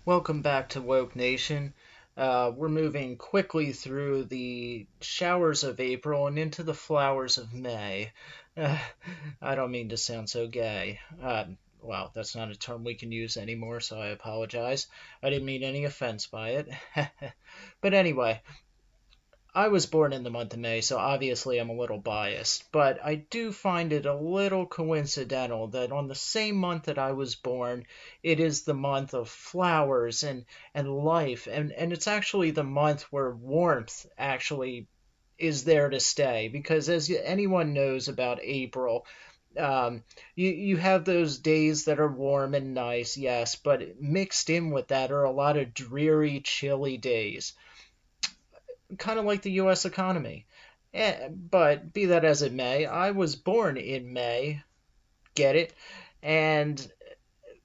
Welcome back to Woke Nation. We're moving quickly through the showers of April and into the flowers of May. Uh, I don't mean to sound so gay. Wow, that's not a term we can use anymore, so I apologize. I didn't mean any offense by it. But anyway, I was born in the month of May, so obviously I'm a little biased, but I do find it a little coincidental that on the same month that I was born, it is the month of flowers and life, and it's actually the month where warmth actually is there to stay, because as anyone knows about April, you have those days that are warm and nice, yes, but mixed in with that are a lot of dreary, chilly days, kind of like the U.S. economy. But be that as it may, I was born in May, get it? And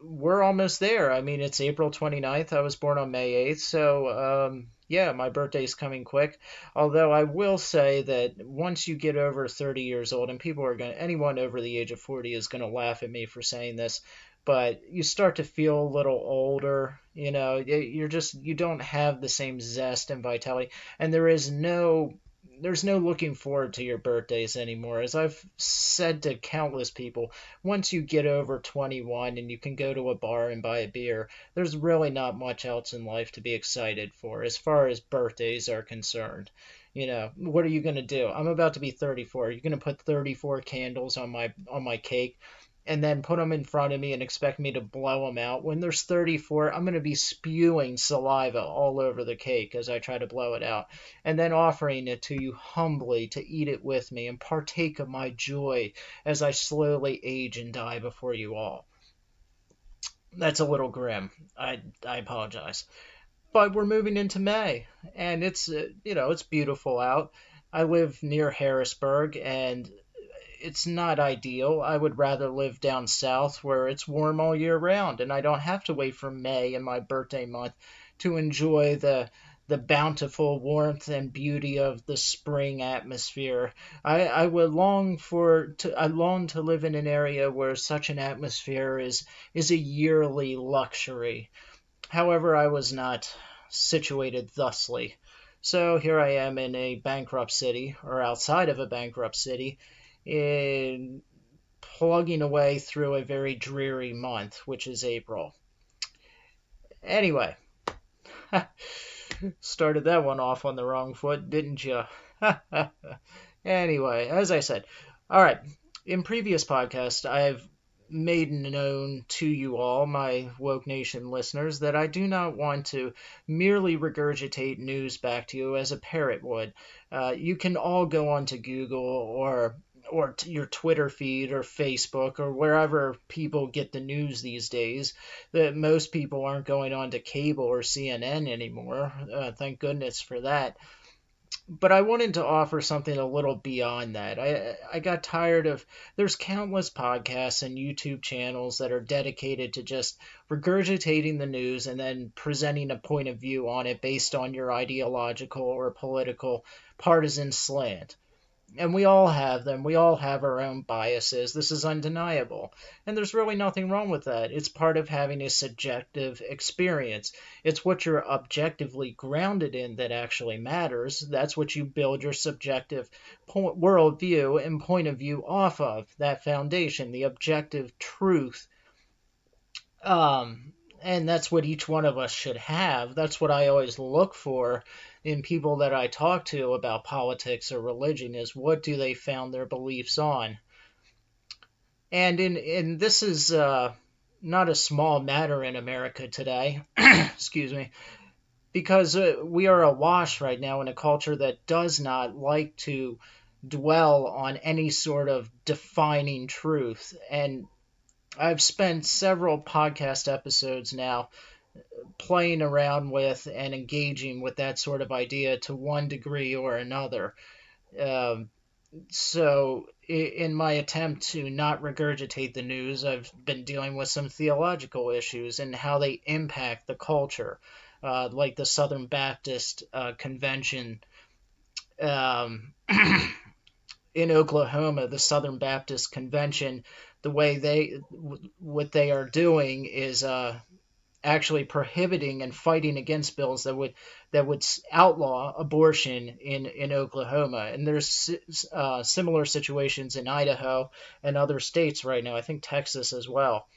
we're almost there. I mean, it's April 29th. I was born on May 8th. So, yeah, my birthday's coming quick. Although I will say that once you get over 30 years old, and anyone over the age of 40 is going to laugh at me for saying this, but you start to feel a little older. You don't have the same zest and vitality, and there's no looking forward to your birthdays anymore. As I've said to countless people, once you get over 21 and you can go to a bar and buy a beer, there's really not much else in life to be excited for as far as birthdays are concerned. What are you going to do? I'm about to be 34. You're going to put 34 candles on my cake and then put them in front of me and expect me to blow them out. When there's 34, I'm going to be spewing saliva all over the cake as I try to blow it out, and then offering it to you humbly to eat it with me and partake of my joy as I slowly age and die before you all. That's a little grim. I apologize. But we're moving into May, and it's beautiful out. I live near Harrisburg, and it's not ideal. I would rather live down south where it's warm all year round and I don't have to wait for May and my birthday month to enjoy the bountiful warmth and beauty of the spring atmosphere. I long to live in an area where such an atmosphere is a yearly luxury. However, I was not situated thusly. So here I am in a bankrupt city, or outside of a bankrupt city, in plugging away through a very dreary month, which is April. Anyway, started that one off on the wrong foot, didn't you? Anyway, as I said, all right, in previous podcasts, I've made known to you all, my Woke Nation listeners, that I do not want to merely regurgitate news back to you as a parrot would. You can all go onto Google or your Twitter feed or Facebook or wherever people get the news these days. That most people aren't going on to cable or CNN anymore. Thank goodness for that. But I wanted to offer something a little beyond that. I got tired of, there's countless podcasts and YouTube channels that are dedicated to just regurgitating the news and then presenting a point of view on it based on your ideological or political partisan slant. And we all have them. We all have our own biases. This is undeniable. And there's really nothing wrong with that. It's part of having a subjective experience. It's what you're objectively grounded in that actually matters. That's what you build your subjective worldview and point of view off of, that foundation, the objective truth. And that's what each one of us should have. That's what I always look for in people that I talk to about politics or religion, is what do they found their beliefs on. And this is not a small matter in America today, excuse me, because we are awash right now in a culture that does not like to dwell on any sort of defining truth. And I've spent several podcast episodes now playing around with and engaging with that sort of idea to one degree or another. So in my attempt to not regurgitate the news, I've been dealing with some theological issues and how they impact the culture, like the Southern Baptist Convention in Oklahoma, the Southern Baptist Convention. The way what they are doing is actually prohibiting and fighting against bills that would outlaw abortion in Oklahoma. And there's similar situations in Idaho and other states right now. I think Texas as well.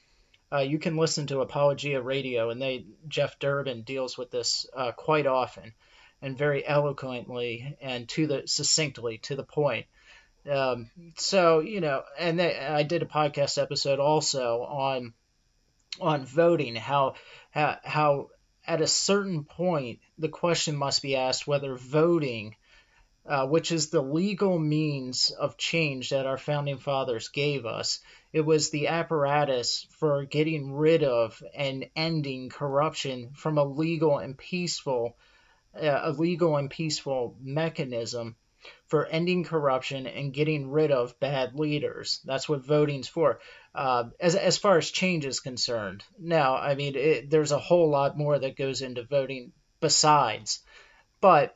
You can listen to Apologia Radio, and Jeff Durbin deals with this quite often, and very eloquently and succinctly to the point. So and I did a podcast episode also on voting, how at a certain point the question must be asked whether voting, which is the legal means of change that our founding fathers gave us. It was the apparatus for getting rid of and ending corruption from a legal and peaceful mechanism for ending corruption and getting rid of bad leaders. That's what voting's for. As far as change is concerned. Now, I mean, there's a whole lot more that goes into voting besides, but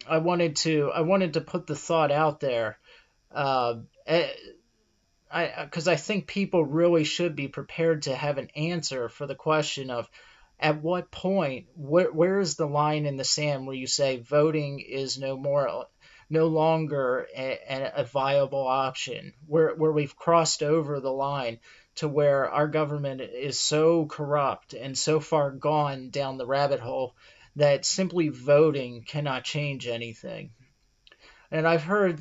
I wanted to put the thought out there, because I think people really should be prepared to have an answer for the question of at what point, where is the line in the sand where you say voting is no longer a viable option, where we've crossed over the line to where our government is so corrupt and so far gone down the rabbit hole that simply voting cannot change anything. And I've heard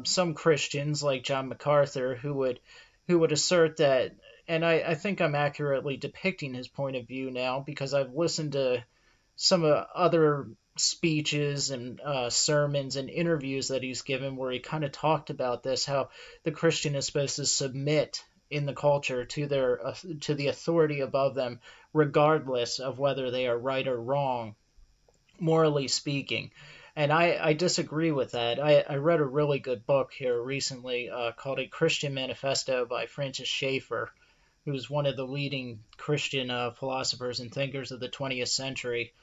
some Christians like John MacArthur who would assert that, and I think I'm accurately depicting his point of view now because I've listened to some other speeches and sermons and interviews that he's given where he kind of talked about this, how the Christian is supposed to submit in the culture to the authority above them, regardless of whether they are right or wrong, morally speaking. And I disagree with that. I read a really good book here recently called A Christian Manifesto by Francis Schaeffer, who's one of the leading Christian philosophers and thinkers of the 20th century.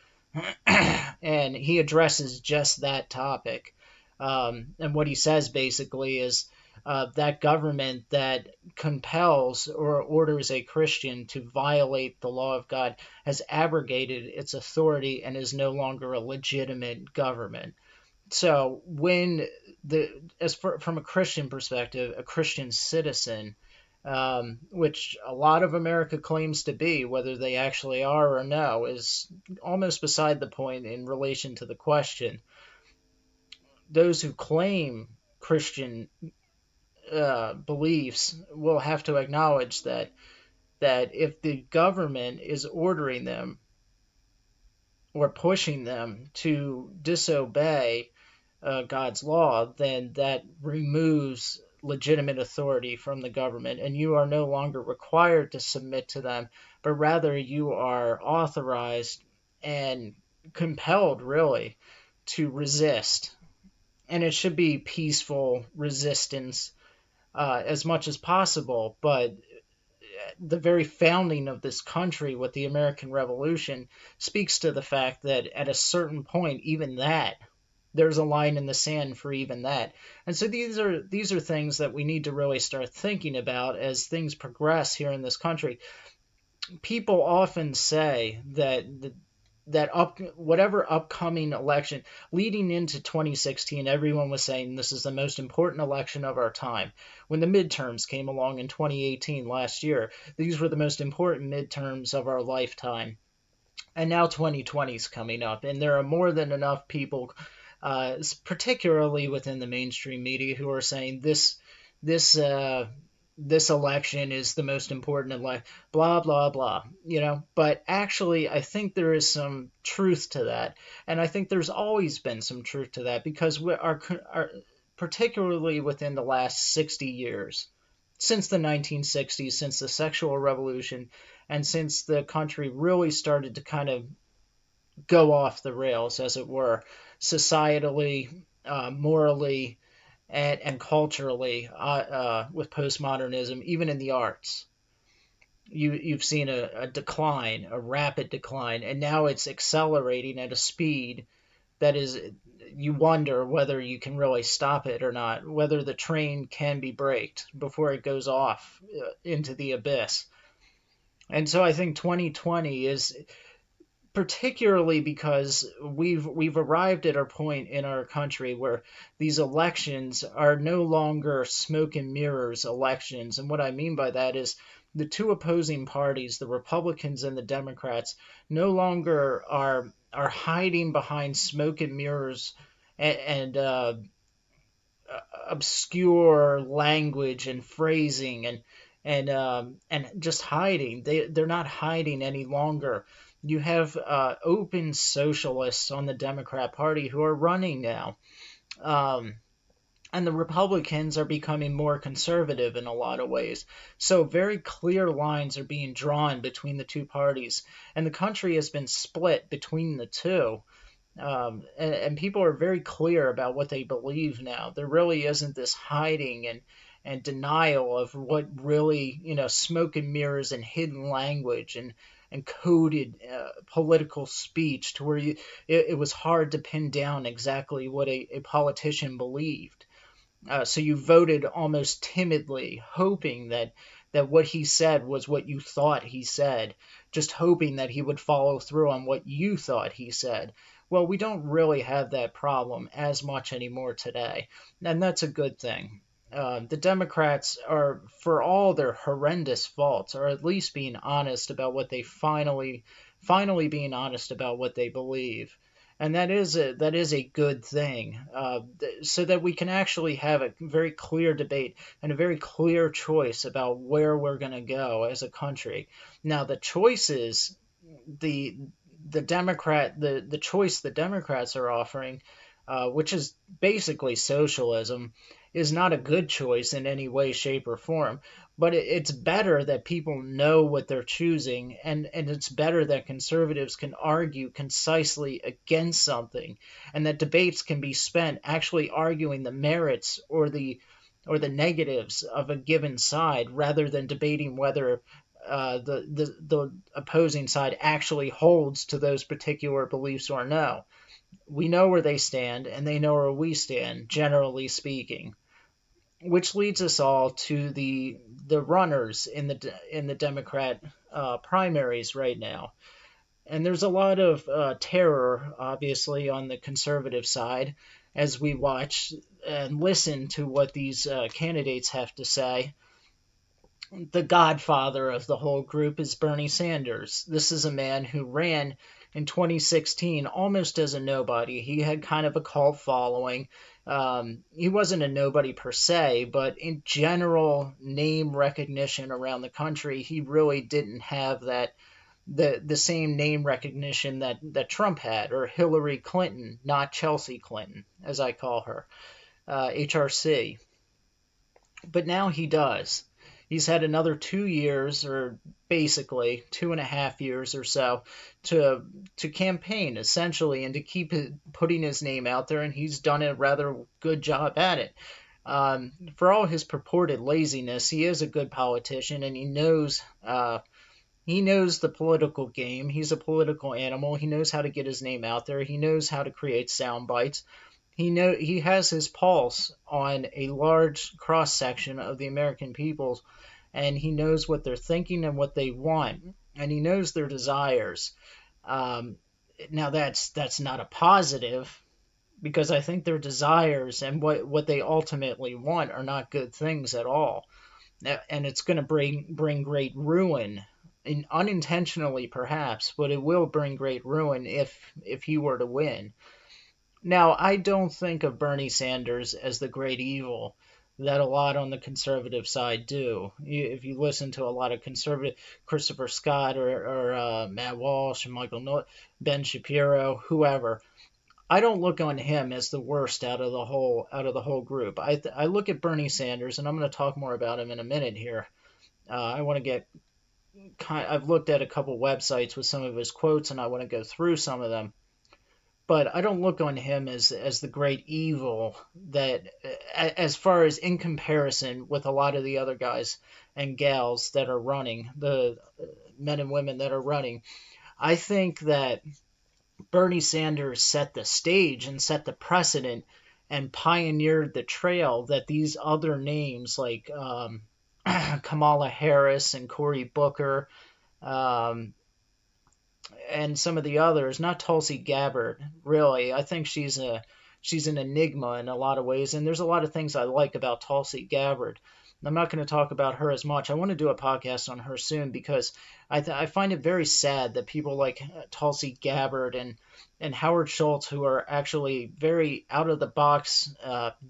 And he addresses just that topic. And what he says basically is that government that compels or orders a Christian to violate the law of God has abrogated its authority and is no longer a legitimate government. So when from a Christian perspective, a Christian citizen, which a lot of America claims to be, whether they actually are or no, is almost beside the point in relation to the question. Those who claim Christian beliefs will have to acknowledge that if the government is ordering them or pushing them to disobey God's law, then that removes legitimate authority from the government, and you are no longer required to submit to them, but rather you are authorized and compelled, really, to resist. And it should be peaceful resistance as much as possible, but the very founding of this country with the American Revolution speaks to the fact that at a certain point, even that, there's a line in the sand for even that. And so these are things that we need to really start thinking about as things progress here in this country. People often say that whatever upcoming election leading into 2016, everyone was saying this is the most important election of our time. When the midterms came along in 2018 last year, these were the most important midterms of our lifetime. And now 2020 is coming up, and there are more than enough people, particularly within the mainstream media, who are saying this election is the most important election, blah, blah, blah, But actually, I think there is some truth to that. And I think there's always been some truth to that because particularly within the last 60 years, since the 1960s, since the sexual revolution, and since the country really started to kind of go off the rails, as it were, societally, morally, and culturally, with postmodernism, even in the arts. You've seen a decline, a rapid decline, and now it's accelerating at a speed that is, you wonder whether you can really stop it or not, whether the train can be braked before it goes off into the abyss. And so I think 2020 is particularly because we've arrived at a point in our country where these elections are no longer smoke and mirrors elections. And what I mean by that is the two opposing parties, the Republicans and the Democrats, no longer are hiding behind smoke and mirrors and obscure language and phrasing and just hiding. They're not hiding any longer. You have open socialists on the Democrat Party who are running now. Um, and the Republicans are becoming more conservative in a lot of ways. So very clear lines are being drawn between the two parties, and the country has been split between the two. And people are very clear about what they believe now. There really isn't this hiding and denial of what really, smoke and mirrors and hidden language and coded political speech to where it was hard to pin down exactly what a politician believed. So you voted almost timidly, hoping that what he said was what you thought he said, just hoping that he would follow through on what you thought he said. Well, we don't really have that problem as much anymore today, and that's a good thing. The Democrats are, for all their horrendous faults, are at least being honest about what they finally being honest about what they believe, and that is a good thing. So that we can actually have a very clear debate and a very clear choice about where we're going to go as a country. Now, the choices, the the choice the Democrats are offering, which is basically socialism, is not a good choice in any way, shape, or form. But it's better that people know what they're choosing, and it's better that conservatives can argue concisely against something, and that debates can be spent actually arguing the merits or the negatives of a given side rather than debating whether the opposing side actually holds to those particular beliefs or no. We know where they stand, and they know where we stand, generally speaking. Which leads us all to the runners in the Democrat primaries right now. And there's a lot of terror, obviously, on the conservative side as we watch and listen to what these candidates have to say. The godfather of the whole group is Bernie Sanders. This is a man who ran in 2016 almost as a nobody. He had kind of a cult following. He wasn't a nobody per se, but in general name recognition around the country, he really didn't have the same name recognition that Trump had, or Hillary Clinton, not Chelsea Clinton, as I call her, HRC. But now he does. He's had another 2 years, or basically 2.5 years or so, to campaign essentially and to keep putting his name out there, and he's done a rather good job at it. For all his purported laziness, he is a good politician, and he knows the political game. He's a political animal. He knows how to get his name out there. He knows how to create sound bites. He has his pulse on a large cross section of the American people, and he knows what they're thinking and what they want, and he knows their desires. Um, Now that's not a positive, because I think their desires and what they ultimately want are not good things at all, and it's going to bring great ruin. Unintentionally perhaps, but it will bring great ruin if he were to win. Now, I don't think of Bernie Sanders as the great evil that a lot on the conservative side do. If you listen to a lot of conservative, Christopher Scott or Matt Walsh and Ben Shapiro, whoever, I don't look on him as the worst out of the whole group. I look at Bernie Sanders, and I'm going to talk more about him in a minute here. I want to get. I've looked at a couple websites with some of his quotes, and I want to go through some of them. But I don't look on him as the great evil that, as far as in comparison with a lot of the other guys and gals that are running, the men and women that are running. I think that Bernie Sanders set the stage and set the precedent and pioneered the trail that these other names like Kamala Harris and Cory Booker Um, and some of the others, not Tulsi Gabbard, really. I think she's an enigma in a lot of ways, and there's a lot of things I like about Tulsi Gabbard. I'm not going to talk about her as much. I want to do a podcast on her soon because I find it very sad that people like Tulsi Gabbard and Howard Schultz, who are actually very out of the box,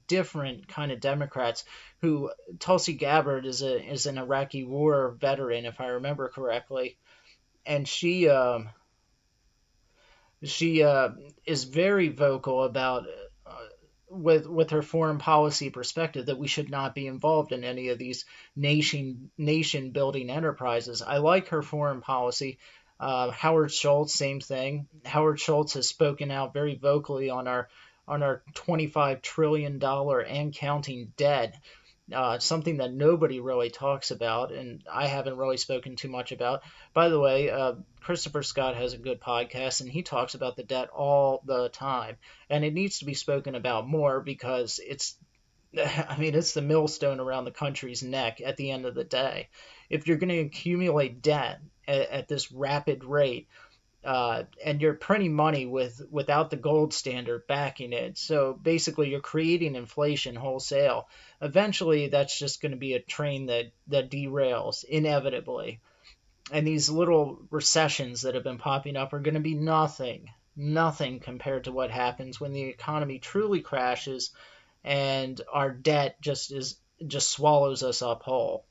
different kind of Democrats. Who Tulsi Gabbard is an Iraqi war veteran, if I remember correctly, and she is very vocal about with her foreign policy perspective that we should not be involved in any of these nation building enterprises. I like her foreign policy. Howard Schultz, same thing. Howard Schultz has spoken out very vocally on our $25 trillion and counting debt, something that nobody really talks about, and I haven't really spoken too much about. By the way, Christopher Scott has a good podcast, and he talks about the debt all the time, and it needs to be spoken about more because I mean, it's the millstone around the country's neck at the end of the day. If you're going to accumulate debt at this rapid rate, and you're printing money without the gold standard backing it. So basically, you're creating inflation wholesale. Eventually, that's just going to be a train that derails inevitably. And these little recessions that have been popping up are going to be nothing compared to what happens when the economy truly crashes and our debt just swallows us up whole.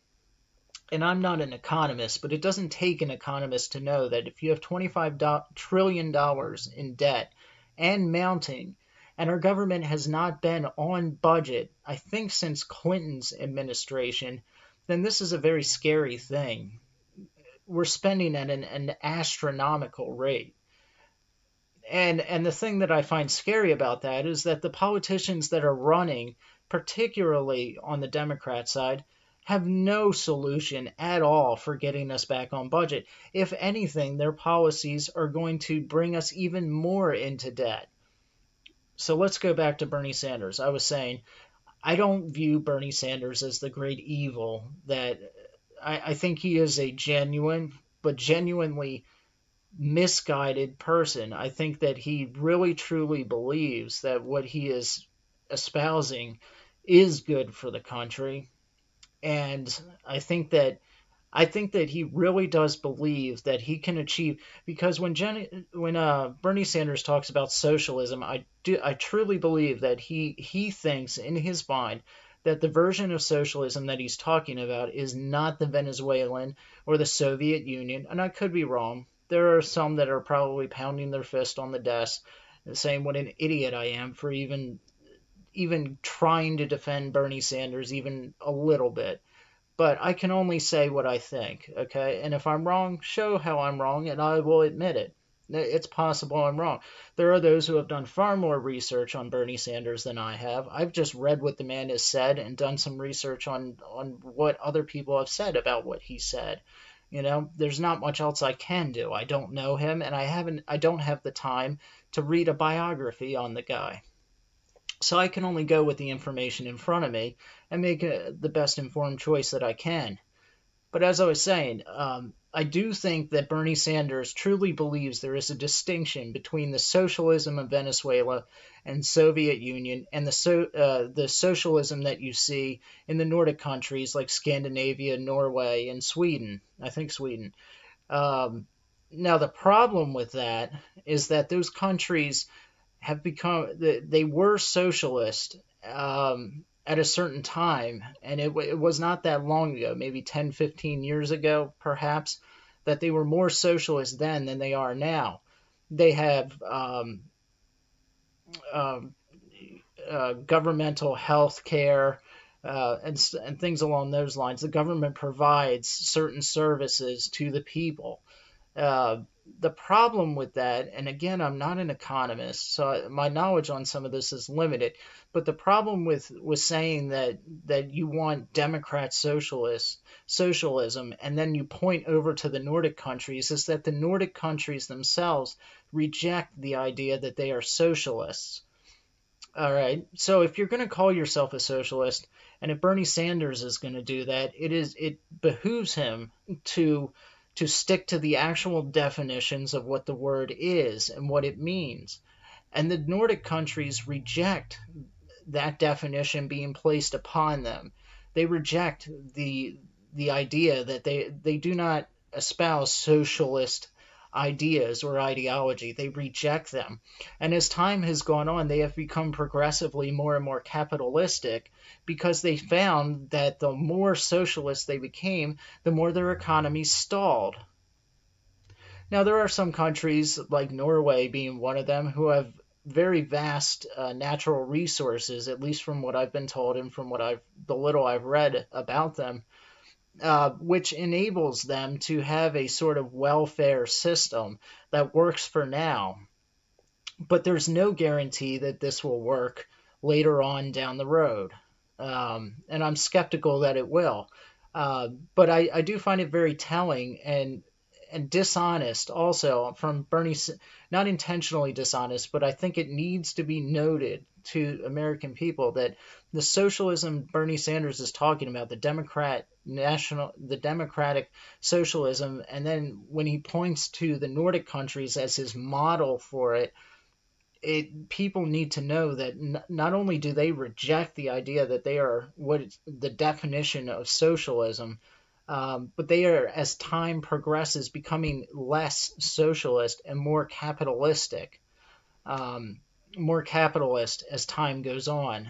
And I'm not an economist, but it doesn't take an economist to know that if you have $25 trillion in debt and mounting, and our government has not been on budget, I think since Clinton's administration, then this is a very scary thing. We're spending at an astronomical rate. And the thing that I find scary about that is that the politicians that are running, particularly on the Democrat side, have no solution at all for getting us back on budget. If anything, their policies are going to bring us even more into debt. So let's go back to Bernie Sanders. I was saying, I don't view Bernie Sanders as the great evil that I think he is a genuinely misguided person. I think that he really truly believes that what he is espousing is good for the country. And I think that he really does believe that he can achieve, because when Bernie Sanders talks about socialism, I truly believe that he thinks in his mind that the version of socialism that he's talking about is not the Venezuelan or the Soviet Union, and I could be wrong. There are some that are probably pounding their fist on the desk, saying what an idiot I am for even trying to defend Bernie Sanders even a little bit. But I can only say what I think, okay? And if I'm wrong, show how I'm wrong, and I will admit it. It's possible I'm wrong. There are those who have done far more research on Bernie Sanders than I have. I've just read what the man has said and done some research on what other people have said about what he said. You know, there's not much else I can do. I don't know him, and I don't have the time to read a biography on the guy. So I can only go with the information in front of me and make the best informed choice that I can. But as I was saying, I do think that Bernie Sanders truly believes there is a distinction between the socialism of Venezuela and Soviet Union and the socialism that you see in the Nordic countries like Scandinavia, Norway, and Sweden. I think Sweden. Now, the problem with that is that those countries have become, they were socialist at a certain time, and it was not that long ago, maybe 10, 15 years ago, perhaps, that they were more socialist then than they are now. They have governmental health care and things along those lines. The government provides certain services to the people. The problem with that, and again, I'm not an economist, so my knowledge on some of this is limited, but the problem with saying that you want Democrat socialism, and then you point over to the Nordic countries, is that the Nordic countries themselves reject the idea that they are socialists. All right, so if you're going to call yourself a socialist, and if Bernie Sanders is going to do that, it behooves him to to stick to the actual definitions of what the word is and what it means. And the Nordic countries reject that definition being placed upon them. They reject the idea that they do not espouse socialist ideas or ideology. They reject them. And as time has gone on, they have become progressively more and more capitalistic because they found that the more socialist they became, the more their economies stalled. Now, there are some countries, like Norway being one of them, who have very vast natural resources, at least from what I've been told and from the little I've read about them, which enables them to have a sort of welfare system that works for now. But there's no guarantee that this will work later on down the road. And I'm skeptical that it will. But I do find it very telling and dishonest also from Bernie, not intentionally dishonest, but I think it needs to be noted to American people that the socialism Bernie Sanders is talking about, the democratic socialism, and then when he points to the Nordic countries as his model for it, people need to know that not only do they reject the idea that they are what the definition of socialism, but they are, as time progresses, becoming less socialist and more capitalistic. More capitalist as time goes on.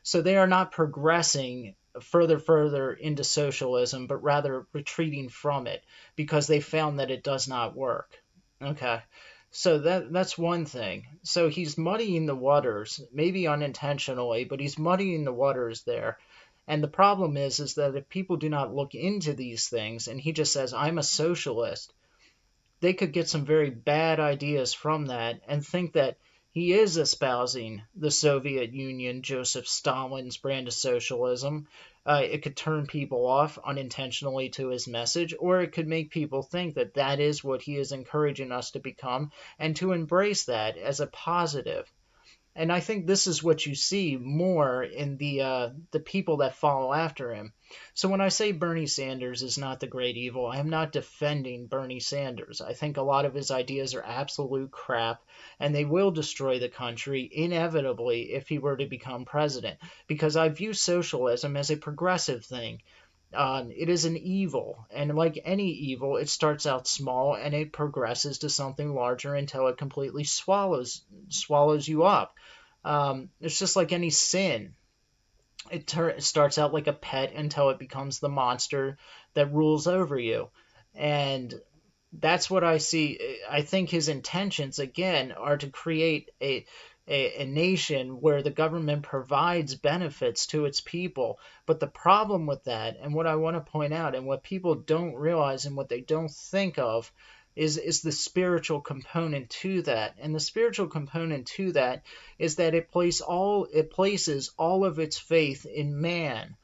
So they are not progressing further into socialism, but rather retreating from it because they found that it does not work. Okay. So that's one thing. So he's muddying the waters, maybe unintentionally, but he's muddying the waters there. And the problem is that if people do not look into these things, and he just says, I'm a socialist, they could get some very bad ideas from that and think that he is espousing the Soviet Union, Joseph Stalin's brand of socialism. It could turn people off unintentionally to his message, or it could make people think that that is what he is encouraging us to become and to embrace that as a positive. And I think this is what you see more in the people that follow after him. So when I say Bernie Sanders is not the great evil, I am not defending Bernie Sanders. I think a lot of his ideas are absolute crap, and they will destroy the country inevitably if he were to become president, because I view socialism as a progressive thing. It is an evil, and like any evil, it starts out small and it progresses to something larger until it completely swallows you up. It's just like any sin. It starts out like a pet until it becomes the monster that rules over you. And that's what I see. I think his intentions, again, are to create a nation where the government provides benefits to its people. But the problem with that, and what I want to point out, and what people don't realize and what they don't think of, is the spiritual component to that. And the spiritual component to that is that it places all of its faith in man.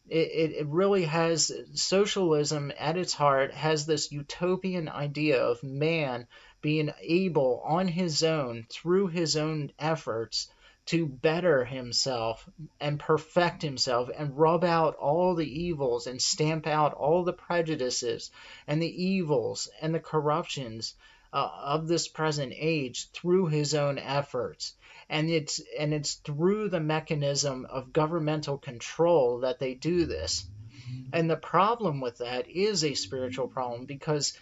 It really has, socialism at its heart has this utopian idea of man being able on his own, through his own efforts, to better himself and perfect himself and rub out all the evils and stamp out all the prejudices and the evils and the corruptions of this present age through his own efforts. And it's through the mechanism of governmental control that they do this. And the problem with that is a spiritual problem, because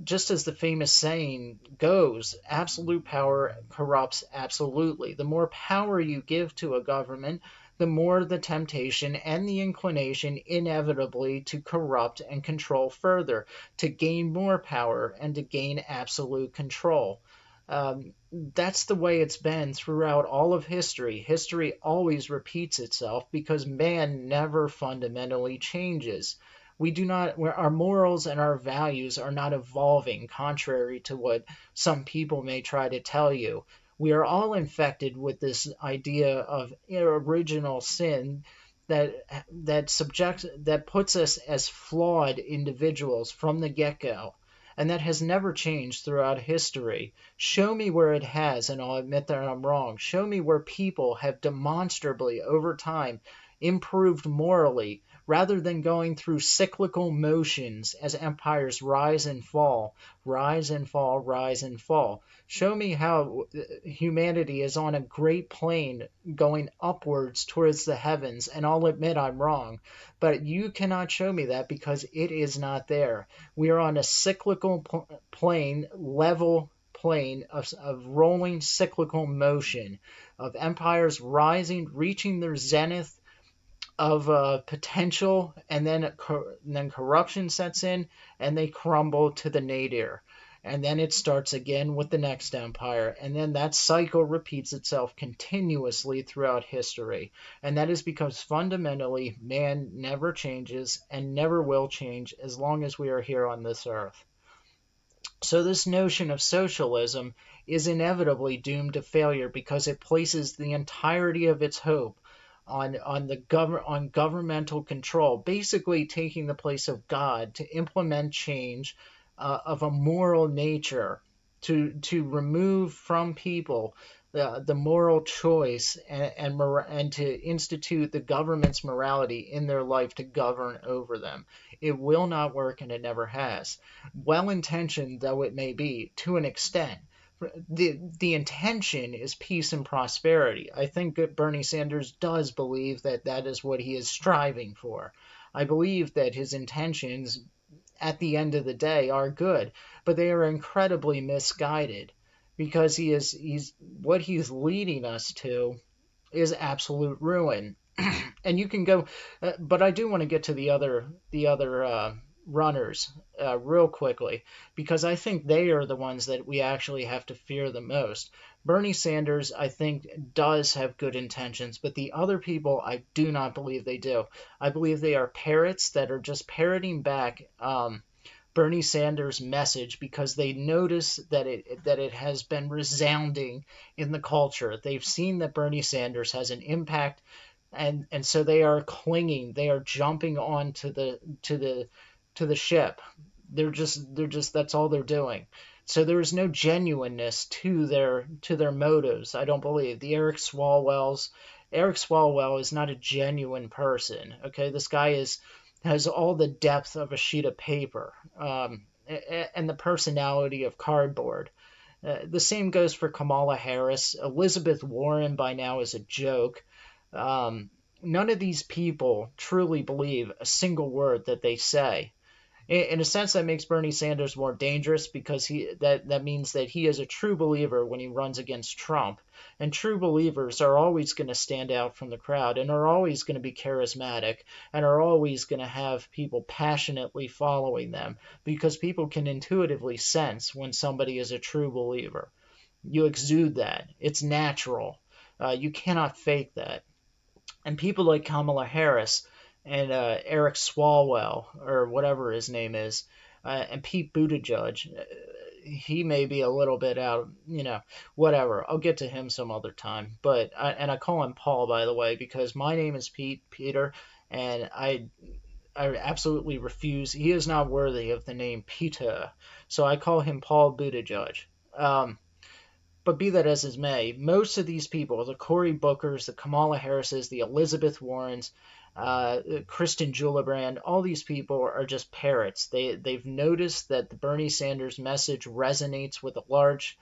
just as the famous saying goes, absolute power corrupts absolutely. The more power you give to a government, the more the temptation and the inclination inevitably to corrupt and control further, to gain more power and to gain absolute control. That's the way it's been throughout all of history. History always repeats itself because man never fundamentally changes. Our morals and our values are not evolving, contrary to what some people may try to tell you. We are all infected with this idea of original sin that puts us as flawed individuals from the get-go. And that has never changed throughout history. Show me where it has, and I'll admit that I'm wrong. Show me where people have demonstrably, over time, improved morally, rather than going through cyclical motions as empires rise and fall, rise and fall, rise and fall. Show me how humanity is on a great plane going upwards towards the heavens, and I'll admit I'm wrong. But you cannot show me that because it is not there. We are on a cyclical plane, level plane of rolling cyclical motion, of empires rising, reaching their zenith of potential, and then corruption sets in, and they crumble to the nadir. And then it starts again with the next empire, and then that cycle repeats itself continuously throughout history. And that is because fundamentally man never changes and never will change as long as we are here on this earth. So this notion of socialism is inevitably doomed to failure because it places the entirety of its hope on governmental control, basically taking the place of God to implement change of a moral nature, to remove from people the moral choice and to institute the government's morality in their life to govern over them. It will not work, and it never has. Well-intentioned though it may be, to an extent, the intention is peace and prosperity. I think that Bernie Sanders does believe that that is what he is striving for. I believe that his intentions at the end of the day are good, but they are incredibly misguided because what he's leading us to is absolute ruin. And you can go, but I do want to get to the other runners real quickly, because I think they are the ones that we actually have to fear the most. Bernie Sanders, I think, does have good intentions, but the other people, I do not believe they do. I believe they are parrots that are just parroting back Bernie Sanders' message because they notice that it has been resounding in the culture. They've seen that Bernie Sanders has an impact, and so they are clinging. They are jumping on to the ship. They're just that's all they're doing. So there is no genuineness to their motives, I don't believe. The Eric Swalwell is not a genuine person. Okay, this guy has all the depth of a sheet of paper, and the personality of cardboard. The same goes for Kamala Harris. Elizabeth Warren by now is a joke. None of these people truly believe a single word that they say. In a sense, that makes Bernie Sanders more dangerous because that means that he is a true believer when he runs against Trump. And true believers are always going to stand out from the crowd and are always going to be charismatic and are always going to have people passionately following them because people can intuitively sense when somebody is a true believer. You exude that. It's natural. You cannot fake that. And people like Kamala Harris and Eric Swalwell, or whatever his name is, and Pete Buttigieg, he may be a little bit out, whatever. I'll get to him some other time. But I call him Paul, by the way, because my name is Peter, and I absolutely refuse. He is not worthy of the name Peter, so I call him Paul Buttigieg. But be that as it may, most of these people, the Cory Bookers, the Kamala Harrises, the Elizabeth Warrens, Kristen Gillibrand, all these people are just parrots. They've noticed that the Bernie Sanders message resonates with a large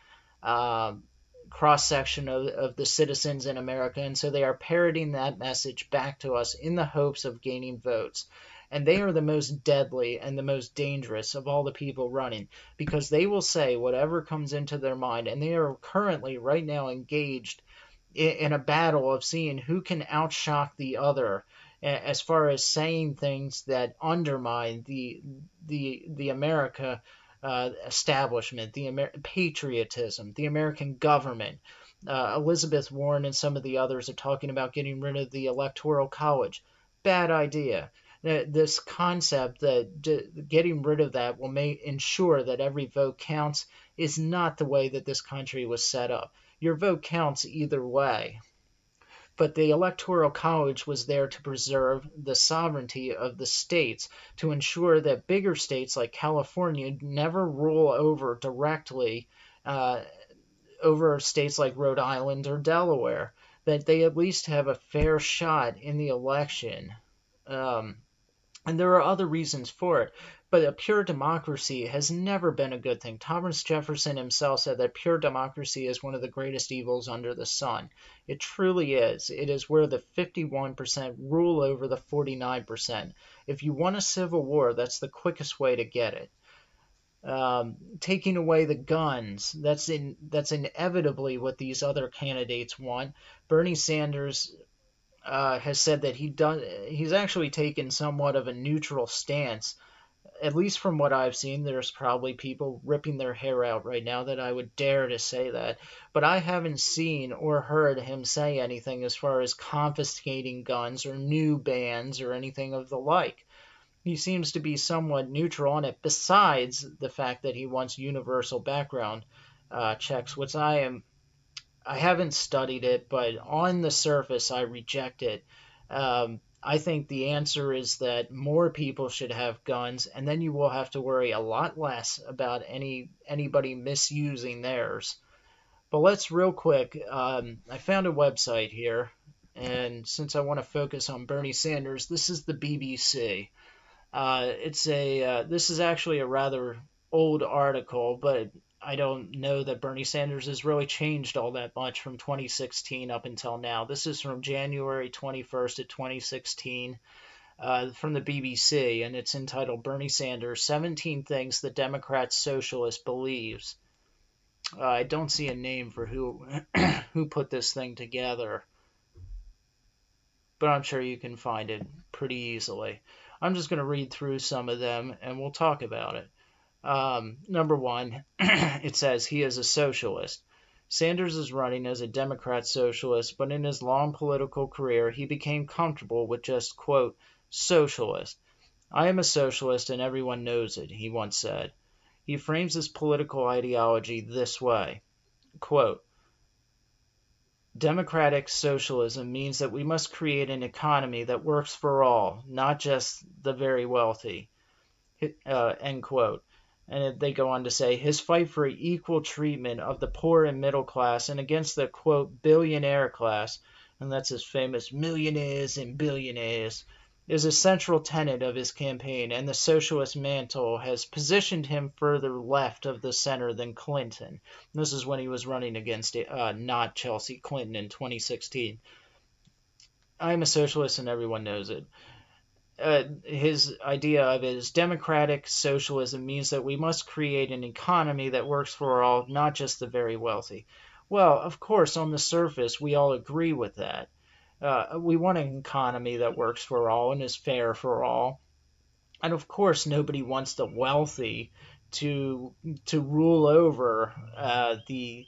cross-section of the citizens in America, and so they are parroting that message back to us in the hopes of gaining votes. And they are the most deadly and the most dangerous of all the people running because they will say whatever comes into their mind, and they are currently right now engaged in a battle of seeing who can outshock the other as far as saying things that undermine the America establishment, the patriotism, the American government. Elizabeth Warren and some of the others are talking about getting rid of the Electoral College. Bad idea. This concept that getting rid of that will ensure that every vote counts is not the way that this country was set up. Your vote counts either way. But the Electoral College was there to preserve the sovereignty of the states, to ensure that bigger states like California never rule over directly over states like Rhode Island or Delaware. that they at least have a fair shot in the election. Um, and there are other reasons for it, but a pure democracy has never been a good thing. Thomas Jefferson himself said that pure democracy is one of the greatest evils under the sun. It truly is. It is where the 51% rule over the 49%. If you want a civil war, that's the quickest way to get it. Taking away the guns, that's inevitably what these other candidates want. Bernie Sanders has said that he's actually taken somewhat of a neutral stance. At least from what I've seen, there's probably people ripping their hair out right now that I would dare to say that. But I haven't seen or heard him say anything as far as confiscating guns or new bans or anything of the like. He seems to be somewhat neutral on it, besides the fact that he wants universal background checks, which I haven't studied it, but on the surface, I reject it. I think the answer is that more people should have guns, and then you will have to worry a lot less about anybody misusing theirs. But let's real quick. I found a website here, and since I want to focus on Bernie Sanders, this is the BBC. This is actually a rather old article, but I don't know that Bernie Sanders has really changed all that much from 2016 up until now. This is from January 21st of 2016 from the BBC, and it's entitled Bernie Sanders, 17 Things the Democrat Socialist Believes. I don't see a name for who who put this thing together, but I'm sure you can find it pretty easily. I'm just going to read through some of them, and we'll talk about it. Number one, it says he is a socialist. Sanders is running as a Democrat socialist, but in his long political career, he became comfortable with just, quote, socialist. I am a socialist and everyone knows it, he once said. He frames his political ideology this way, quote, democratic socialism means that we must create an economy that works for all, not just the very wealthy, end quote. And they go on to say, his fight for equal treatment of the poor and middle class and against the, quote, billionaire class, and that's his famous millionaires and billionaires, is a central tenet of his campaign, and the socialist mantle has positioned him further left of the center than Clinton. This is when he was running against not Chelsea Clinton in 2016. I'm a socialist and everyone knows it. His idea of it is democratic socialism means that we must create an economy that works for all, not just the very wealthy. Well, of course, on the surface, we all agree with that. We want an economy that works for all and is fair for all. And of course, nobody wants the wealthy to rule over the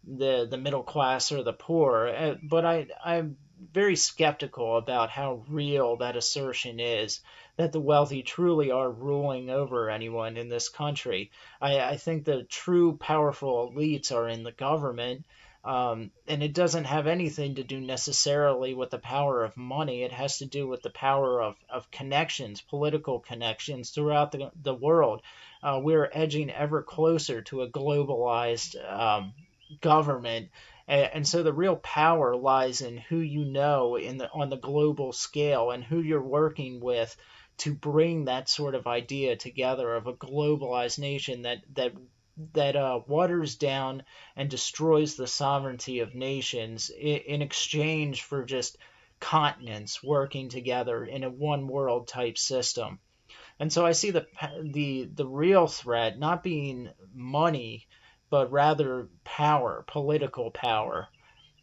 middle class or the poor. But I'm very skeptical about how real that assertion is, that the wealthy truly are ruling over anyone in this country. I think the true powerful elites are in the government, and it doesn't have anything to do necessarily with the power of money. It has to do with the power of connections, political connections throughout the world. We're edging ever closer to a globalized government. And so the real power lies in who you know on the global scale and who you're working with to bring that sort of idea together of a globalized nation that waters down and destroys the sovereignty of nations in exchange for just continents working together in a one world type system. And so I see the real threat not being money, but rather power, political power.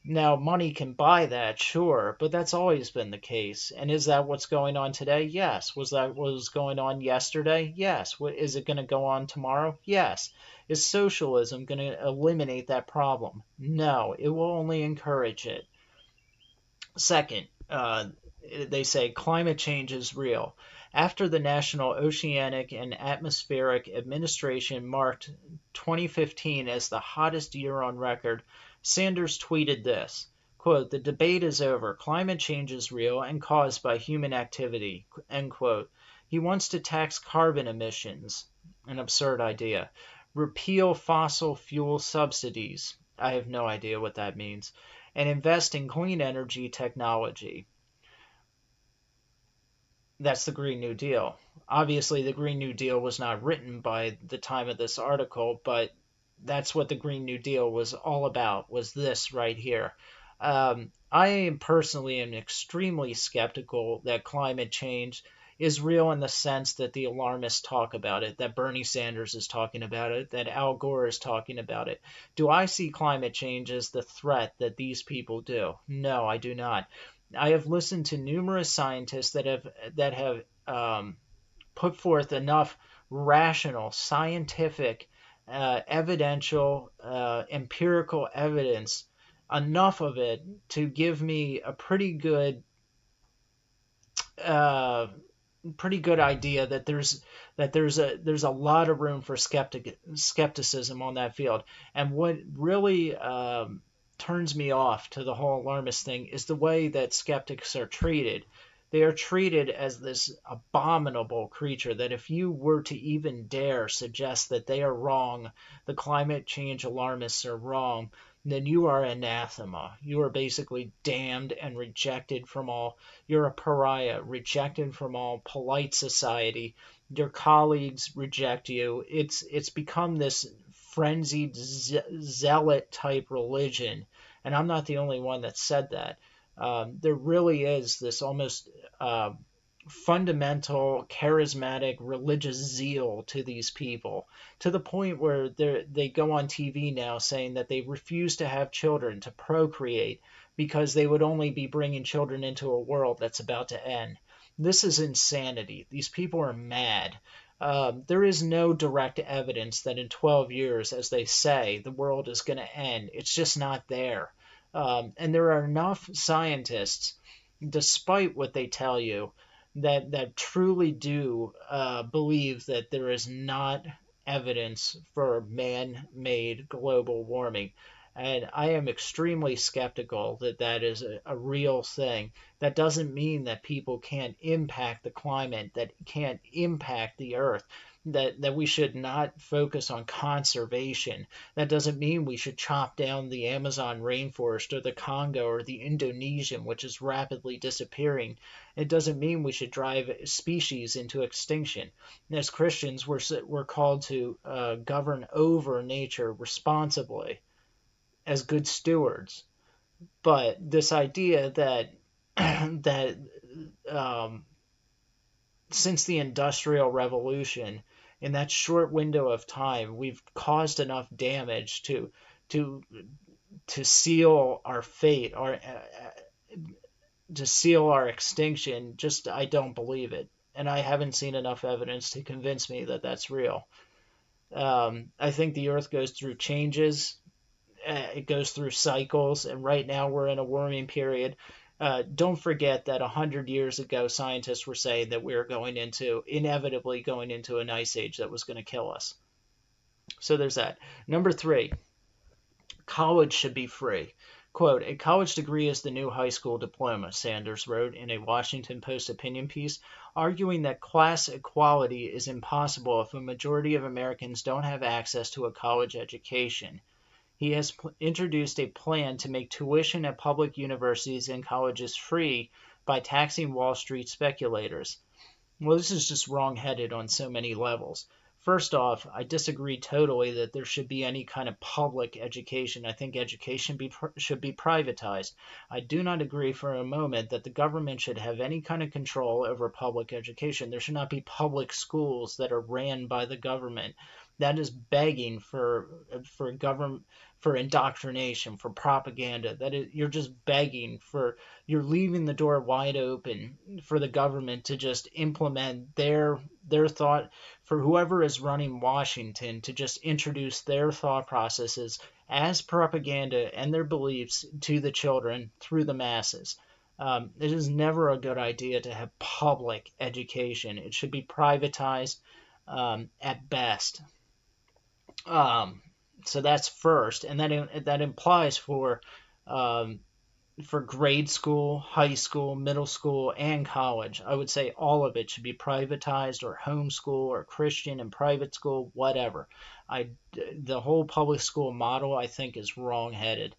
Now, money can buy that, sure, but that's always been the case. And is that what's going on today? Yes. Was that what was going on yesterday? Yes. Is it going to go on tomorrow? Yes. Is socialism going to eliminate that problem? No, it will only encourage it. Second, they say climate change is real. After the National Oceanic and Atmospheric Administration marked 2015 as the hottest year on record, Sanders tweeted this, quote, the debate is over. Climate change is real and caused by human activity, end quote. He wants to tax carbon emissions, an absurd idea. Repeal fossil fuel subsidies. I have no idea what that means. and invest in clean energy technology. That's the Green New Deal. Obviously, the Green New Deal was not written by the time of this article, but that's what the Green New Deal was all about, was this right here. I personally am extremely skeptical that climate change is real in the sense that the alarmists talk about it, that Bernie Sanders is talking about it, that Al Gore is talking about it. Do I see climate change as the threat that these people do? No, I do not. I have listened to numerous scientists that have put forth enough rational, scientific, evidential, empirical evidence, enough of it to give me a uh, pretty good idea that there's a lot of room for skepticism on that field. And what really turns me off to the whole alarmist thing is the way that skeptics are treated. They are treated as this abominable creature that if you were to even dare suggest that they are wrong, the climate change alarmists are wrong, then you are anathema. You are basically damned and rejected from all. You're a pariah, rejected from all polite society. Your colleagues reject you. It's become this frenzied zealot type religion, and I'm not the only one that said that. There really is this almost fundamental, charismatic, religious zeal to these people, to the point where they go on TV now saying that they refuse to have children, to procreate, because they would only be bringing children into a world that's about to end. This is insanity. These people are mad. There is no direct evidence that in 12 years, as they say, the world is going to end. It's just not there. And there are enough scientists, despite what they tell you, that truly do believe that there is not evidence for man-made global warming. And I am extremely skeptical that that is a real thing. That doesn't mean that people can't impact the climate, that can't impact the earth, that we should not focus on conservation. That doesn't mean we should chop down the Amazon rainforest or the Congo or the Indonesian, which is rapidly disappearing. It doesn't mean we should drive species into extinction. As Christians, we're called to govern over nature responsibly as good stewards. But this idea that that since the Industrial Revolution, in that short window of time, we've caused enough damage to to seal our fate, our to seal our extinction. Just I don't believe it, and I haven't seen enough evidence to convince me that that's real. I think the Earth goes through changes. It goes through cycles, and right now we're in a warming period. Don't forget that 100 years ago, scientists were saying that we were inevitably going into an ice age that was going to kill us. So there's that. Number 3, college should be free. Quote, a college degree is the new high school diploma, Sanders wrote in a Washington Post opinion piece, arguing that class equality is impossible if a majority of Americans don't have access to a college education. He has introduced a plan to make tuition at public universities and colleges free by taxing Wall Street speculators. Well, this is just wrong-headed on so many levels. First off, I disagree totally that there should be any kind of public education. I think education should be privatized. I do not agree for a moment that the government should have any kind of control over public education. There should not be public schools that are ran by the government. That is begging for government, for indoctrination, for propaganda. You're just begging for, you're leaving the door wide open for the government to just implement their thought, for whoever is running Washington to just introduce their thought processes as propaganda and their beliefs to the children through the masses. It is never a good idea to have public education. It should be privatized at best. So that's first, and that implies for grade school, high school, middle school, and college. I would say all of it should be privatized, or homeschool, or Christian and private school, whatever. The whole public school model, I think, is wrong-headed.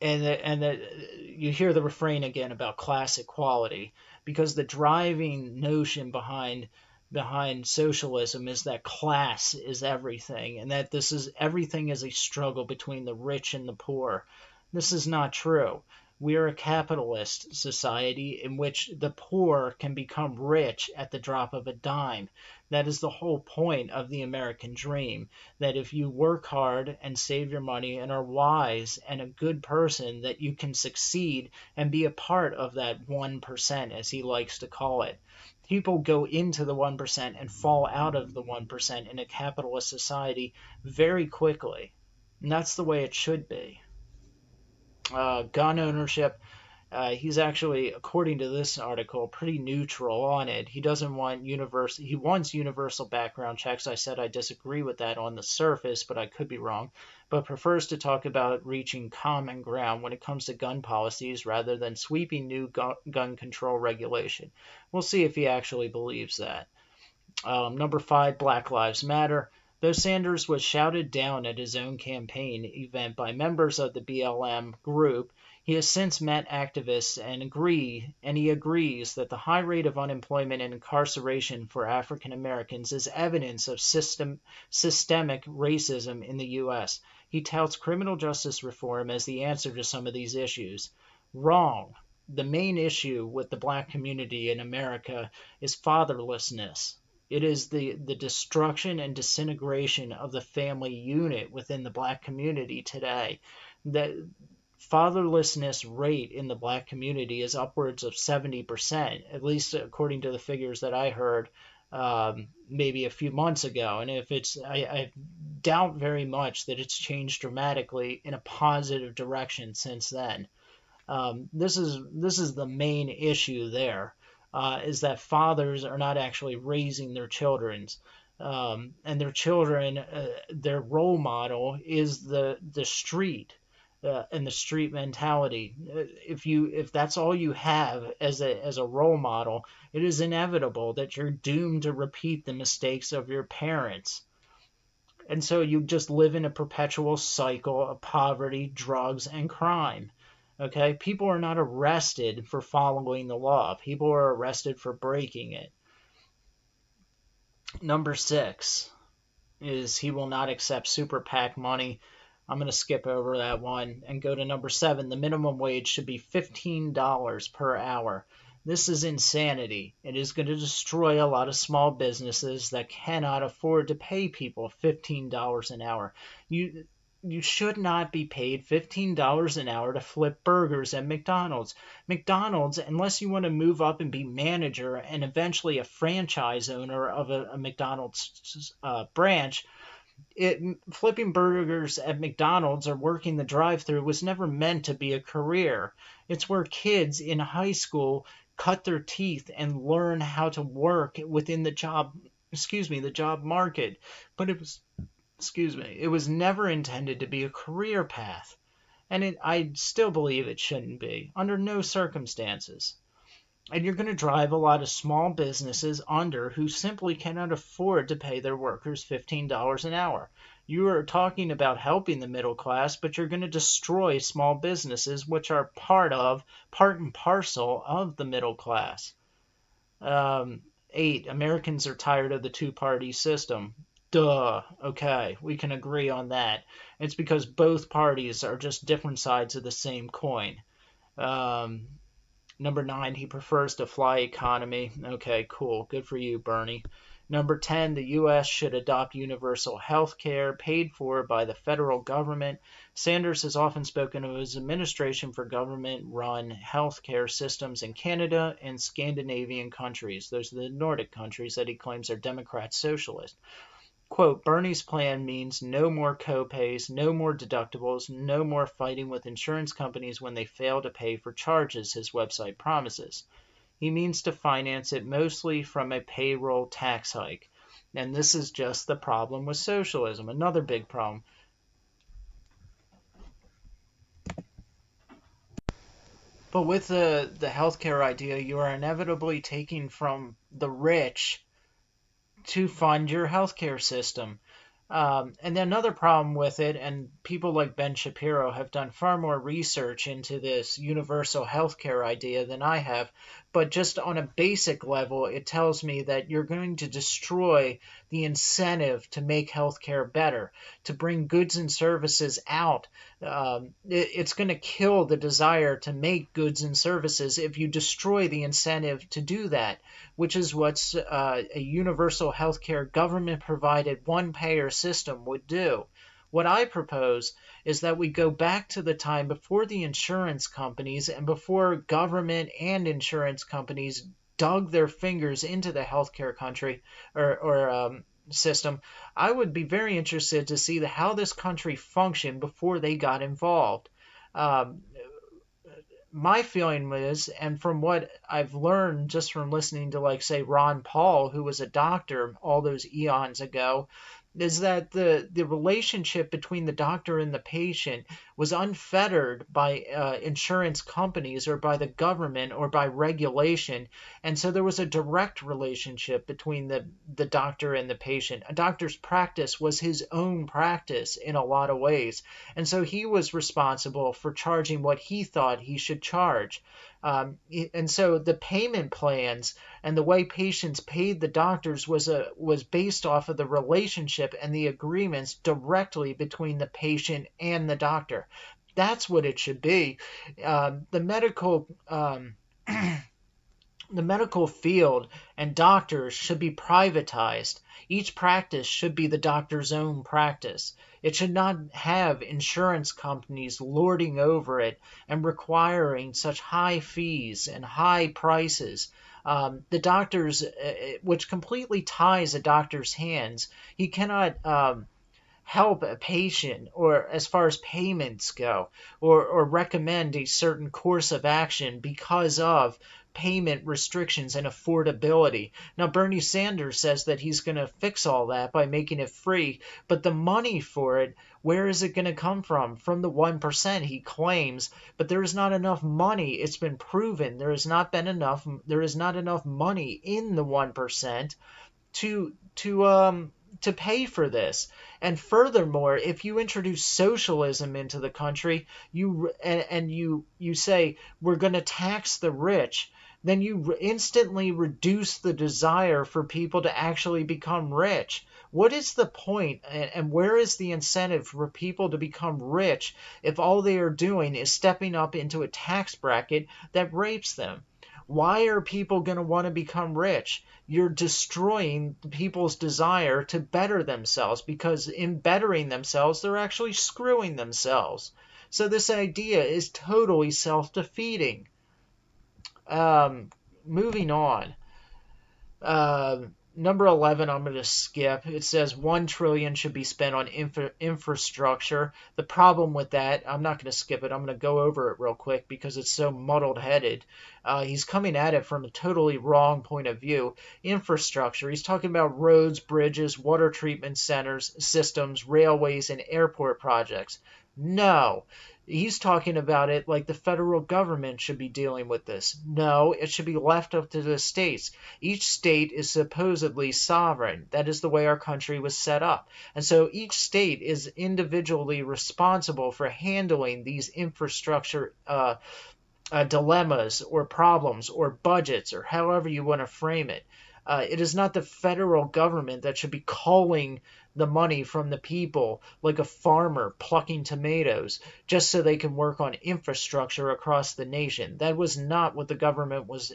you hear the refrain again about class equality, because the driving notion behind socialism is that class is everything, and that everything is a struggle between the rich and the poor. This is not true. We are a capitalist society in which the poor can become rich at the drop of a dime. That is the whole point of the American dream, that if you work hard and save your money and are wise and a good person, that you can succeed and be a part of that 1%, as he likes to call it. People go into the 1% and fall out of the 1% in a capitalist society very quickly. And that's the way it should be. Gun ownership, he's actually, according to this article, pretty neutral on it. He doesn't want he wants universal background checks. I said I disagree with that on the surface, but I could be wrong. But prefers to talk about reaching common ground when it comes to gun policies rather than sweeping new gun control regulation. We'll see if he actually believes that. Number 5, Black Lives Matter. Though Sanders was shouted down at his own campaign event by members of the BLM group, he has since met activists and he agrees that the high rate of unemployment and incarceration for African Americans is evidence of systemic racism in the U.S. He touts criminal justice reform as the answer to some of these issues. Wrong. The main issue with the black community in America is fatherlessness. It is the destruction and disintegration of the family unit within the black community today. The fatherlessness rate in the black community is upwards of 70%, at least according to the figures that I heard maybe a few months ago. And if I doubt very much that it's changed dramatically in a positive direction since then. This is the main issue there. Is that fathers are not actually raising their children, and their children, their role model is the street and the street mentality. If that's all you have as a role model, it is inevitable that you're doomed to repeat the mistakes of your parents. And so you just live in a perpetual cycle of poverty, drugs, and crime. Okay, people are not arrested for following the law. People are arrested for breaking it. Number 6 is he will not accept super PAC money. I'm going to skip over that one and go to number 7. The minimum wage should be $15 per hour. This is insanity. It is going to destroy a lot of small businesses that cannot afford to pay people $15 an hour. You should not be paid $15 an hour to flip burgers at McDonald's. McDonald's, unless you want to move up and be manager and eventually a franchise owner of a McDonald's branch, flipping burgers at McDonald's or working the drive-thru was never meant to be a career. It's where kids in high school cut their teeth and learn how to work within the job market. But it was never intended to be a career path. And I still believe it shouldn't be, under no circumstances. And you're going to drive a lot of small businesses under who simply cannot afford to pay their workers $15 an hour. You are talking about helping the middle class, but you're going to destroy small businesses, which are part and parcel of the middle class. 8, Americans are tired of the two-party system. Duh. Okay, we can agree on that. It's because both parties are just different sides of the same coin. Number 9, he prefers to fly economy. Okay, cool. Good for you, Bernie. Number 10, the U.S. should adopt universal health care paid for by the federal government. Sanders has often spoken of his administration for government-run health care systems in Canada and Scandinavian countries. Those are the Nordic countries that he claims are Democrat socialist. Quote, Bernie's plan means no more co-pays, no more deductibles, no more fighting with insurance companies when they fail to pay for charges, his website promises. He means to finance it mostly from a payroll tax hike. And this is just the problem with socialism, another big problem. But with the healthcare idea, you are inevitably taking from the rich to fund your healthcare system. And another problem with it, and people like Ben Shapiro have done far more research into this universal healthcare idea than I have, but just on a basic level, it tells me that you're going to destroy the incentive to make healthcare better, to bring goods and services out. It's going to kill the desire to make goods and services if you destroy the incentive to do that, which is what's a universal healthcare government provided one payer system would do. What I propose is that we go back to the time before the insurance companies and before government and insurance companies dug their fingers into the healthcare country or system. I would be very interested to see how this country functioned before they got involved. Um, my feeling is, and from what I've learned just from listening to, like, say, Ron Paul, who was a doctor all those eons ago, is that the relationship between the doctor and the patient was unfettered by insurance companies or by the government or by regulation. And so there was a direct relationship between the doctor and the patient. A doctor's practice was his own practice in a lot of ways. And so he was responsible for charging what he thought he should charge. And so the payment plans and the way patients paid the doctors was based off of the relationship and the agreements directly between the patient and the doctor. That's what it should be. The medical the medical field and doctors should be privatized. Each practice should be the doctor's own practice. It should not have insurance companies lording over it and requiring such high fees and high prices. The doctors, which completely ties a doctor's hands. He cannot help a patient, or as far as payments go, or recommend a certain course of action because of payment restrictions and affordability. Now, Bernie Sanders says that he's going to fix all that by making it free, but the money for it, where is it going to come from? From the 1%, he claims, but there is not enough money. It's been proven there is not enough money in the 1% to pay for this. And furthermore, if you introduce socialism into the country, you say we're going to tax the rich, then you instantly reduce the desire for people to actually become rich. What is the point, and where is the incentive for people to become rich if all they are doing is stepping up into a tax bracket that rapes them? Why are people going to want to become rich? You're destroying people's desire to better themselves, because in bettering themselves, they're actually screwing themselves. So this idea is totally self-defeating. Moving on. Number 11, I'm going to skip. It says $1 trillion should be spent on infrastructure. The problem with that, I'm not going to skip it. I'm going to go over it real quick because it's so muddled-headed. He's coming at it from a totally wrong point of view. Infrastructure. He's talking about roads, bridges, water treatment centers, systems, railways, and airport projects. No. He's talking about it like the federal government should be dealing with this. No, it should be left up to the states. Each state is supposedly sovereign. That is the way our country was set up. And so each state is individually responsible for handling these infrastructure dilemmas or problems or budgets or however you want to frame it. It is not the federal government that should be calling the money from the people like a farmer plucking tomatoes just so they can work on infrastructure across the nation. That was not what the government was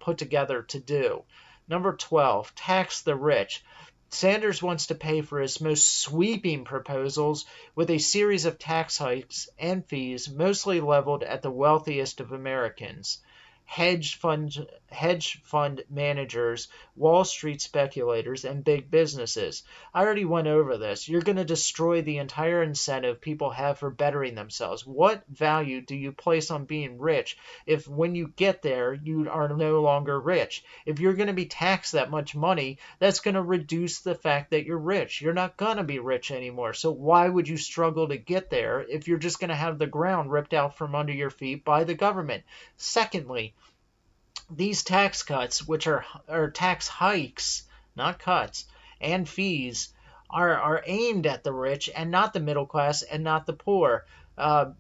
put together to do. Number 12, tax the rich. Sanders wants to pay for his most sweeping proposals with a series of tax hikes and fees mostly leveled at the wealthiest of Americans. Hedge fund managers, Wall Street speculators, and big businesses. I already went over this. You're going to destroy the entire incentive people have for bettering themselves. What value do you place on being rich if when you get there, you are no longer rich? If you're going to be taxed that much money, that's going to reduce the fact that you're rich. You're not going to be rich anymore. So why would you struggle to get there if you're just going to have the ground ripped out from under your feet by the government? Secondly, these tax cuts, which are tax hikes, not cuts, and fees, are aimed at the rich and not the middle class and not the poor.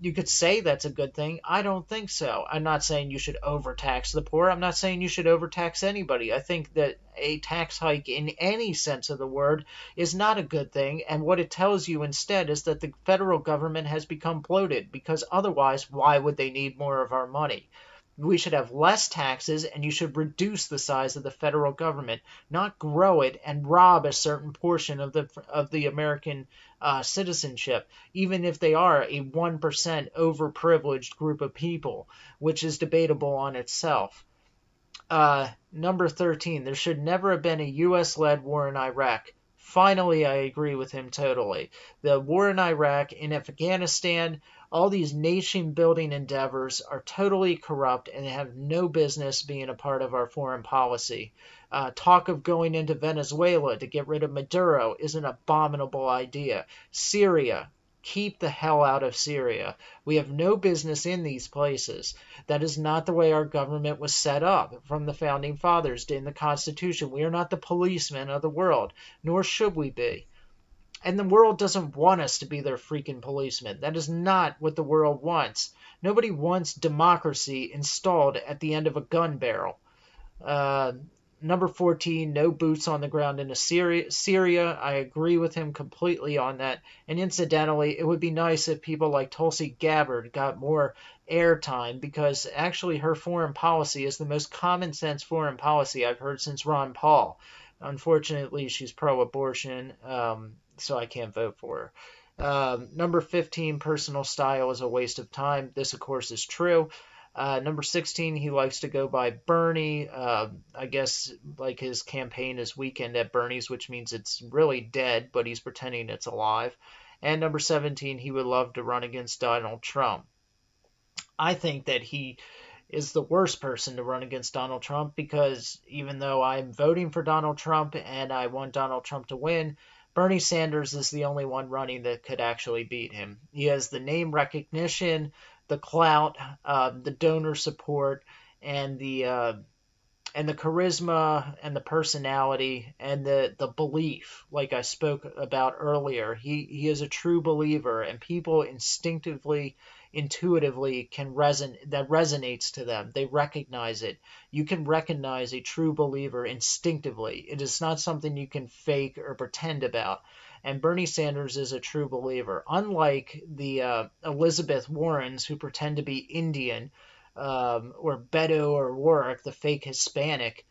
You could say that's a good thing. I don't think so. I'm not saying you should overtax the poor. I'm not saying you should overtax anybody. I think that a tax hike in any sense of the word is not a good thing. And what it tells you instead is that the federal government has become bloated, because otherwise, why would they need more of our money? We should have less taxes, and you should reduce the size of the federal government, not grow it and rob a certain portion of the American citizenship, even if they are a 1% overprivileged group of people, which is debatable on itself. Number 13, there should never have been a U.S.-led war in Iraq. Finally, I agree with him totally. The war in Iraq, in Afghanistan, all these nation-building endeavors are totally corrupt and have no business being a part of our foreign policy. Talk of going into Venezuela to get rid of Maduro is an abominable idea. Syria, keep the hell out of Syria. We have no business in these places. That is not the way our government was set up from the Founding Fathers in the Constitution. We are not the policemen of the world, nor should we be. And the world doesn't want us to be their freaking policemen. That is not what the world wants. Nobody wants democracy installed at the end of a gun barrel. Number 14, no boots on the ground into Syria. I agree with him completely on that. And incidentally, it would be nice if people like Tulsi Gabbard got more airtime, because actually her foreign policy is the most common sense foreign policy I've heard since Ron Paul. Unfortunately, she's pro-abortion, so I can't vote for her. Number 15, personal style is a waste of time. This, of course, is true. Number 16, he likes to go by Bernie. I guess like his campaign is Weekend at Bernie's, which means it's really dead, but he's pretending it's alive. And number 17, he would love to run against Donald Trump. I think that he is the worst person to run against Donald Trump, because even though I'm voting for Donald Trump and I want Donald Trump to win, Bernie Sanders is the only one running that could actually beat him. He has the name recognition, the clout, the donor support, and the charisma and the personality and the belief, like I spoke about earlier. He is a true believer, and people instinctively, intuitively that resonates to them. They recognize it. You can recognize a true believer instinctively. It is not something you can fake or pretend about. And Bernie Sanders is a true believer. Unlike the Elizabeth Warrens, who pretend to be Indian, or Beto or Warwick, the fake Hispanic,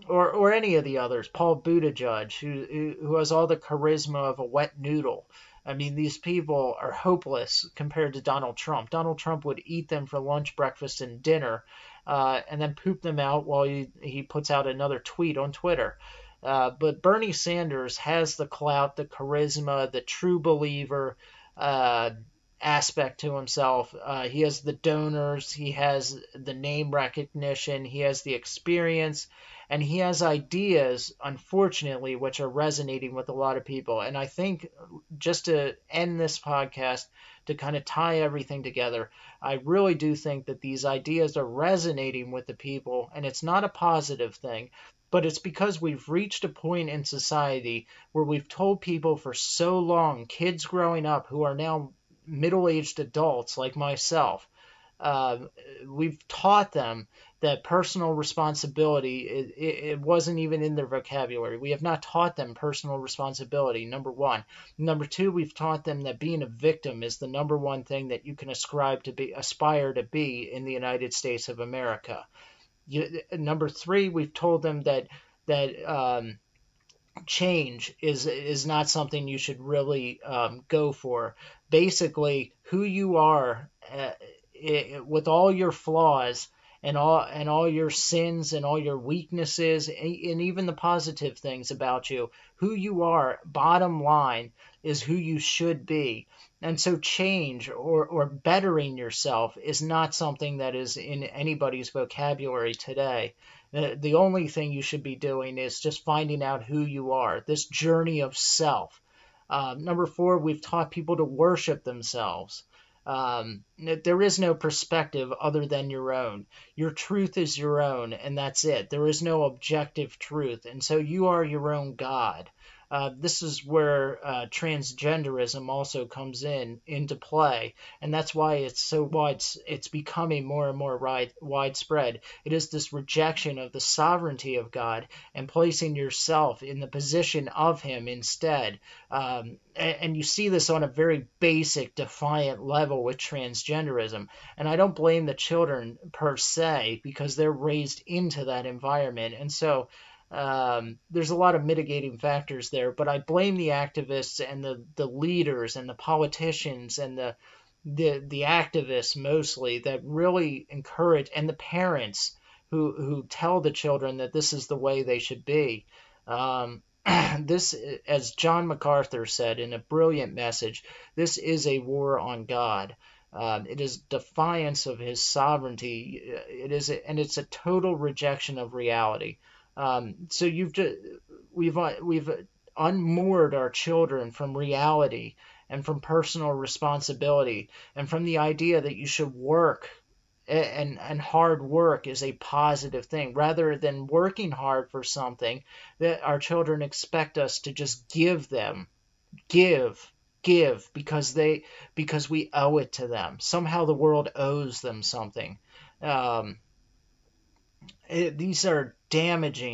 or any of the others, Paul Buttigieg, who has all the charisma of a wet noodle. I mean, these people are hopeless compared to Donald Trump. Donald Trump would eat them for lunch, breakfast, and dinner, and then poop them out while he puts out another tweet on Twitter. But Bernie Sanders has the clout, the charisma, the true believer aspect to himself. He has the donors, he has the name recognition, he has the experience, and he has ideas, unfortunately, which are resonating with a lot of people. And I think, just to end this podcast, to kind of tie everything together, I really do think that these ideas are resonating with the people, and it's not a positive thing. But it's because we've reached a point in society where we've told people for so long, kids growing up who are now middle-aged adults like myself, we've taught them that personal responsibility, it wasn't even in their vocabulary. We have not taught them personal responsibility, number one. Number two, we've taught them that being a victim is the number one thing that you can aspire to be in the United States of America. Number three, we've told them that change is not something you should really go for. Basically, who you are, with all your flaws and all your sins and all your weaknesses, and even the positive things about you, who you are, bottom line, is who you should be. And so change or bettering yourself is not something that is in anybody's vocabulary today. The only thing you should be doing is just finding out who you are, this journey of self. Number four, we've taught people to worship themselves. There is no perspective other than your own. Your truth is your own, and that's it. There is no objective truth, and so you are your own God. This is where transgenderism also comes into play, and that's why it's so wide. It's becoming more and more widespread. It is this rejection of the sovereignty of God and placing yourself in the position of Him instead. And you see this on a very basic, defiant level with transgenderism. And I don't blame the children per se because they're raised into that environment, and so there's a lot of mitigating factors there, but I blame the activists and the leaders and the politicians and the activists mostly that really encourage, and the parents who tell the children that this is the way they should be. This, as John MacArthur said in a brilliant message, this is a war on God. It is defiance of His sovereignty. And it's a total rejection of reality. So we've unmoored our children from reality and from personal responsibility and from the idea that you should work, and hard work is a positive thing rather than working hard for something that our children expect us to just give them. Give because we owe it to them. Somehow the world owes them something. um, These are damning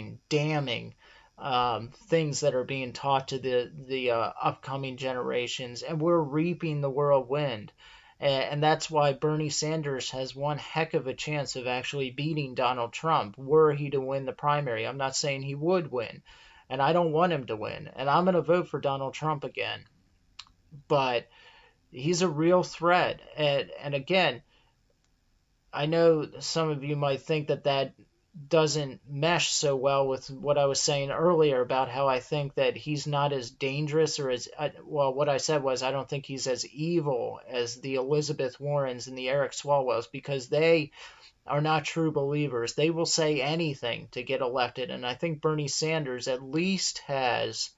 things that are being taught to the upcoming generations, and we're reaping the whirlwind. And that's why Bernie Sanders has one heck of a chance of actually beating Donald Trump were he to win the primary. I'm not saying he would win, and I don't want him to win, and I'm going to vote for Donald Trump again. But he's a real threat. And again, I know some of you might think that doesn't mesh so well with what I was saying earlier about how I think that he's not as dangerous or as well. What I said was I don't think he's as evil as the Elizabeth Warrens and the Eric Swalwells, because they are not true believers. They will say anything to get elected. And I think Bernie Sanders at least has,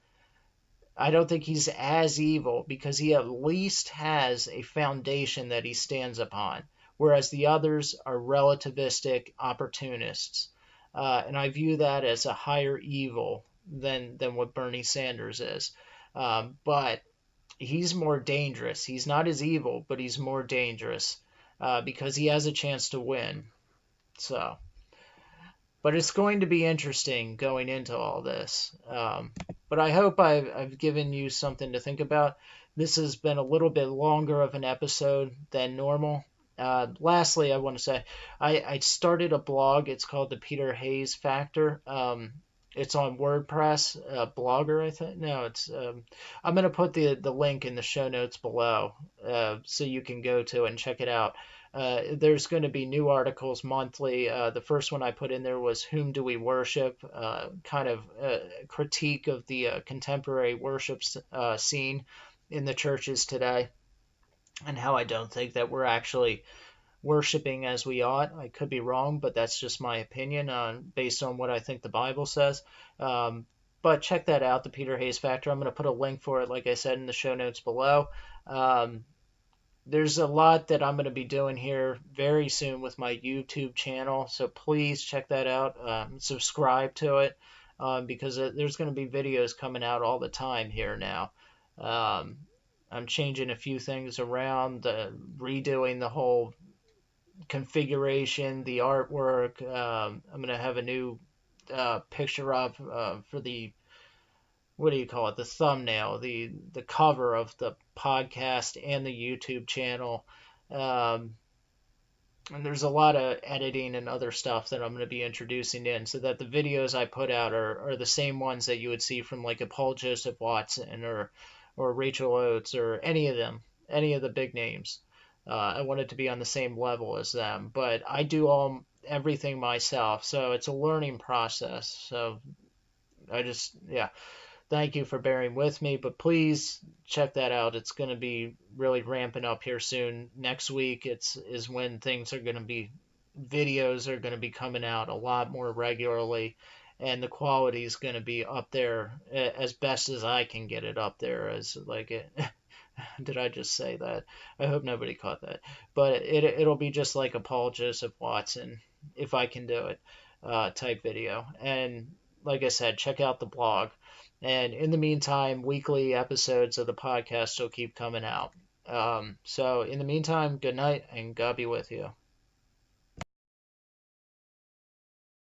I don't think he's as evil because he at least has a foundation that he stands upon, whereas the others are relativistic opportunists. And I view that as a higher evil than what Bernie Sanders is. But he's more dangerous. He's not as evil, but he's more dangerous because he has a chance to win. So, but it's going to be interesting going into all this. But I hope I've given you something to think about. This has been a little bit longer of an episode than normal. Lastly, I want to say I started a blog. It's called the Peter Hayes Factor. It's on WordPress, Blogger, I think. No, it's. I'm going to put the link in the show notes below, so you can go to it and check it out. There's going to be new articles monthly. The first one I put in there was Whom Do We Worship? Kind of critique of the contemporary worship scene in the churches today, and how I don't think that we're actually worshiping as we ought. I could be wrong, but that's just my opinion based on what I think the Bible says. But check that out, the Peter Hayes Factor. I'm going to put a link for it, like I said, in the show notes below. There's a lot that I'm going to be doing here very soon with my YouTube channel, so please check that out. Subscribe to it because there's going to be videos coming out all the time here now. I'm changing a few things around, redoing the whole configuration, the artwork. I'm going to have a new picture up for the, what do you call it, the thumbnail, the cover of the podcast and the YouTube channel. And there's a lot of editing and other stuff that I'm going to be introducing in, so that the videos I put out are the same ones that you would see from like a Paul Joseph Watson or Rachel Oates or any of them, any of the big names. I want it to be on the same level as them, but I do everything myself, so it's a learning process. So yeah, thank you for bearing with me, but please check that out. It's going to be really ramping up here soon. Next week is when things are going to be, videos are going to be coming out a lot more regularly, and the quality is going to be up there as best as I can get it up there. As like it, did I just say that? I hope nobody caught that. But it'll be just like a Paul Joseph Watson, if I can do it, type video. And like I said, check out the blog. And in the meantime, weekly episodes of the podcast will keep coming out. So in the meantime, good night and God be with you.